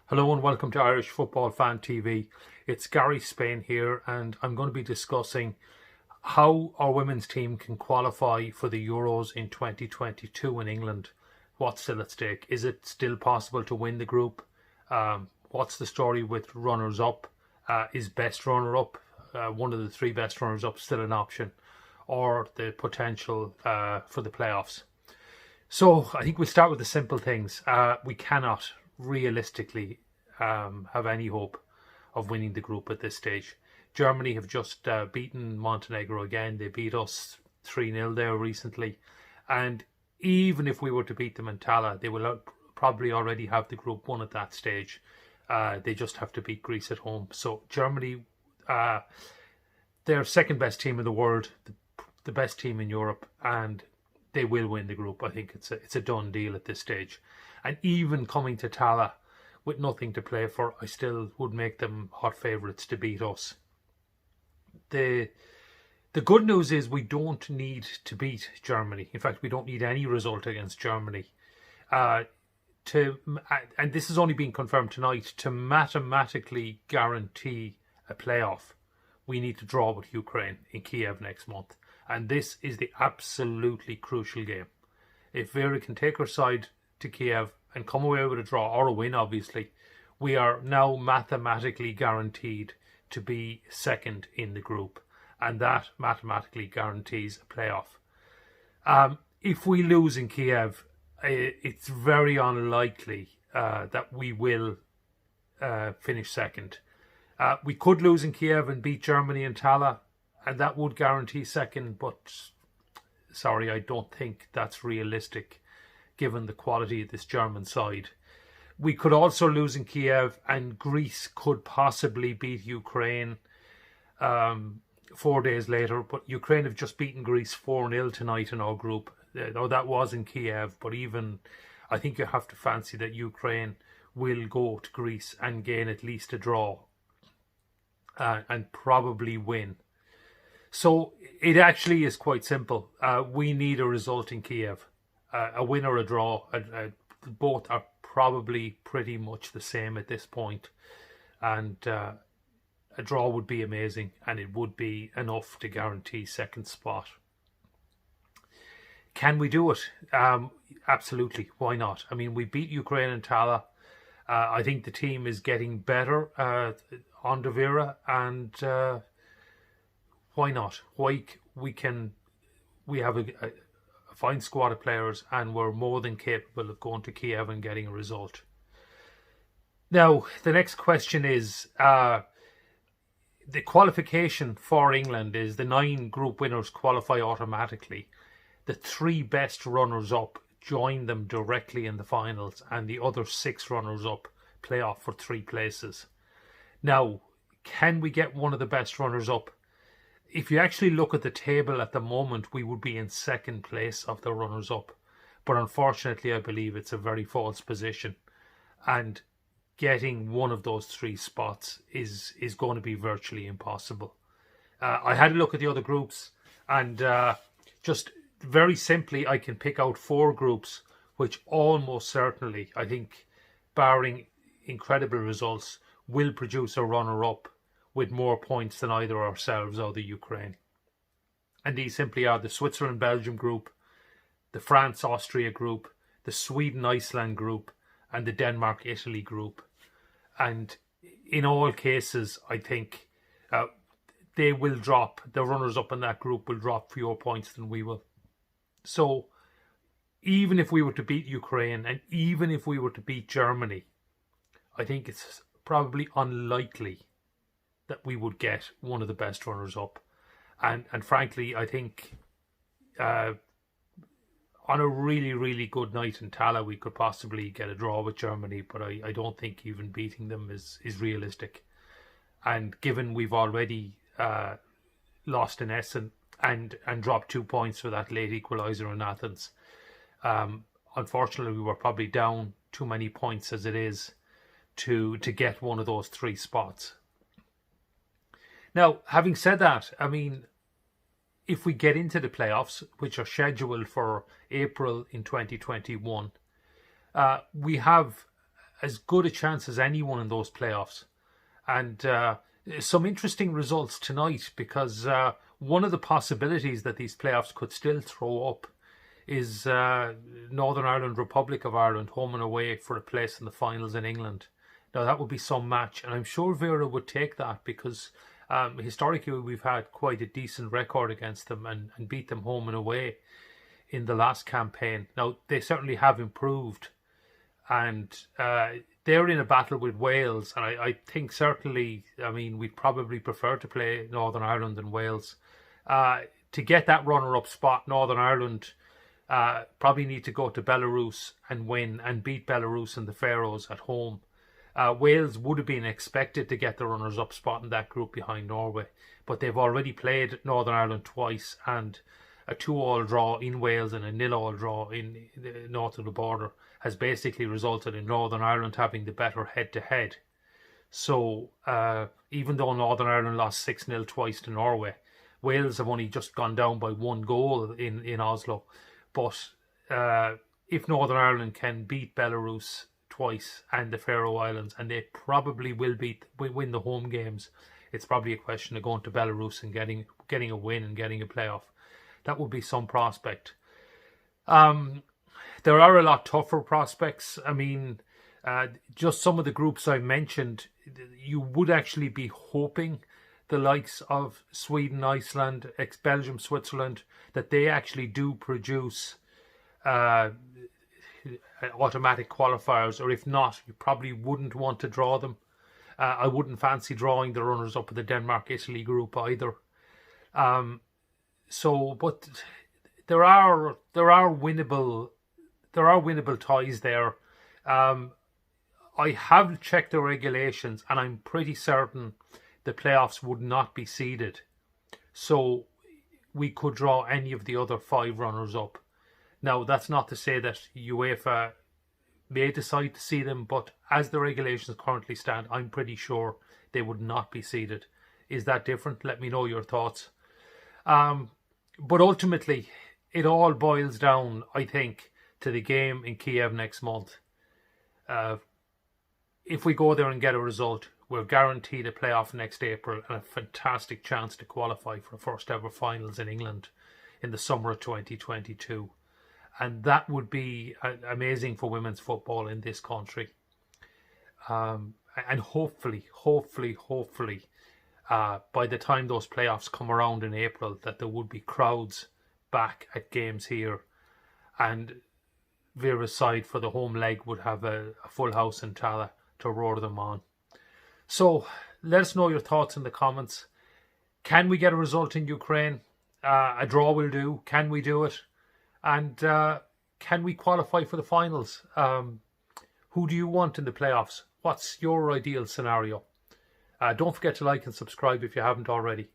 Hello and welcome to Irish Football Fan TV. It's Gary Spain here, and I'm going to be discussing how our women's team can qualify for the Euros in 2022 in England. What's still at stake? Is it still possible to win the group? What's the story with runners-up? Is best runner-up, one of the three best runners-up, still an option? Or the potential for the playoffs? So I think we'll start with the simple things. We cannot realistically have any hope of winning the group at this stage. Germany have just beaten Montenegro again. They beat us 3-0 there recently. And even if we were to beat them in Tala, they will probably already have the group won at that stage. They just have to beat Greece at home. So Germany, they're second best team in the world, the best team in Europe, and they will win the group. I think it's a done deal at this stage. And even coming to Tala with nothing to play for, I still would make them hot favourites to beat us. The good news is we don't need to beat Germany. In fact, we don't need any result against Germany. And this has only been confirmed tonight, to mathematically guarantee a playoff, we need to draw with Ukraine in Kyiv next month. And this is the absolutely crucial game. If Vera can take her side to Kyiv and come away with a draw or a win, obviously, we are now mathematically guaranteed to be second in the group. And that mathematically guarantees a playoff. If we lose in Kyiv, it's very unlikely that we will finish second. We could lose in Kyiv and beat Germany and Tala, and that would guarantee second, but sorry, I don't think that's realistic given the quality of this German side. We could also lose in Kyiv, and Greece could possibly beat Ukraine 4 days later, but Ukraine have just beaten Greece 4-0 tonight in our group. Though that was in Kyiv, but even I think you have to fancy that Ukraine will go to Greece and gain at least a draw and probably win. So it actually is quite simple. We need a result in Kyiv, a win or a draw. Both are probably pretty much the same at this point, and a draw would be amazing, and it would be enough to guarantee second spot. Can we do it? Absolutely. Why not? I mean, we beat Ukraine and Tala. I think the team is getting better under Vera, and why not? We have a fine squad of players, and we're more than capable of going to Kyiv and getting a result. Now, the next question is, the qualification for England is the 9 group winners qualify automatically. The 3 best runners-up join them directly in the finals, and the other 6 runners-up play off for 3 places. Now, can we get one of the best runners-up? If you actually look at the table at the moment, we would be in second place of the runners-up. But unfortunately, I believe it's a very false position. And getting one of those 3 spots is going to be virtually impossible. I had a look at the other groups, and just very simply, I can pick out 4 groups which almost certainly, I think, barring incredible results, will produce a runner-up with more points than either ourselves or the Ukraine. And these simply are the Switzerland-Belgium group, the France-Austria group, the Sweden-Iceland group, and the Denmark-Italy group. And in all cases, I think they will drop, the runners-up in that group will drop fewer points than we will. So even if we were to beat Ukraine, and even if we were to beat Germany, I think it's probably unlikely that we would get one of the best runners-up. And frankly, I think on a really, really good night in Tala, we could possibly get a draw with Germany, but I don't think even beating them is realistic. And given we've already lost in Essen and dropped 2 points for that late equaliser in Athens, unfortunately we were probably down too many points as it is to get one of those 3 spots. Now, having said that, I mean, if we get into the playoffs, which are scheduled for April in 2021, we have as good a chance as anyone in those playoffs. And some interesting results tonight, because one of the possibilities that these playoffs could still throw up is Northern Ireland, Republic of Ireland, home and away for a place in the finals in England. Now, that would be some match, and I'm sure Vera would take that, because historically we've had quite a decent record against them and beat them home and away in the last campaign. Now, they certainly have improved, and they're in a battle with Wales, and I think certainly, I mean, we'd probably prefer to play Northern Ireland than Wales. To get that runner-up spot, Northern Ireland probably need to go to Belarus and win and beat Belarus and the Faroes at home. Wales would have been expected to get the runners-up spot in that group behind Norway, but they've already played Northern Ireland twice, and a 2-2 draw in Wales and a 0-0 draw in the north of the border has basically resulted in Northern Ireland having the better head-to-head. So even though Northern Ireland lost 6-0 twice to Norway, Wales have only just gone down by 1 goal in Oslo. But if Northern Ireland can beat Belarus twice and the Faroe Islands, and they probably will win the home games, it's probably a question of going to Belarus and getting a win and getting a playoff. That would be some prospect. There are a lot tougher prospects. I mean, just some of the groups I mentioned, you would actually be hoping the likes of Sweden, Iceland, ex-Belgium, Switzerland, that they actually do produce automatic qualifiers, or if not, you probably wouldn't want to draw them. I wouldn't fancy drawing the runners-up of the Denmark-Italy group either. But there are winnable ties there. I have checked the regulations, and I'm pretty certain the playoffs would not be seeded. So we could draw any of the other 5 runners-up. Now, that's not to say that UEFA may decide to seed them, but as the regulations currently stand, I'm pretty sure they would not be seeded. Is that different? Let me know your thoughts. But ultimately, it all boils down, I think, to the game in Kyiv next month. If we go there and get a result, we're guaranteed a playoff next April and a fantastic chance to qualify for the first ever finals in England in the summer of 2022. And that would be amazing for women's football in this country. And hopefully, by the time those playoffs come around in April, that there would be crowds back at games here, and Vera's side for the home leg would have a full house in Tala to roar them on. So let us know your thoughts in the comments. Can we get a result in Ukraine? A draw will do. Can we do it? And can we qualify for the finals? Who do you want in the playoffs? What's your ideal scenario? Don't forget to like and subscribe if you haven't already.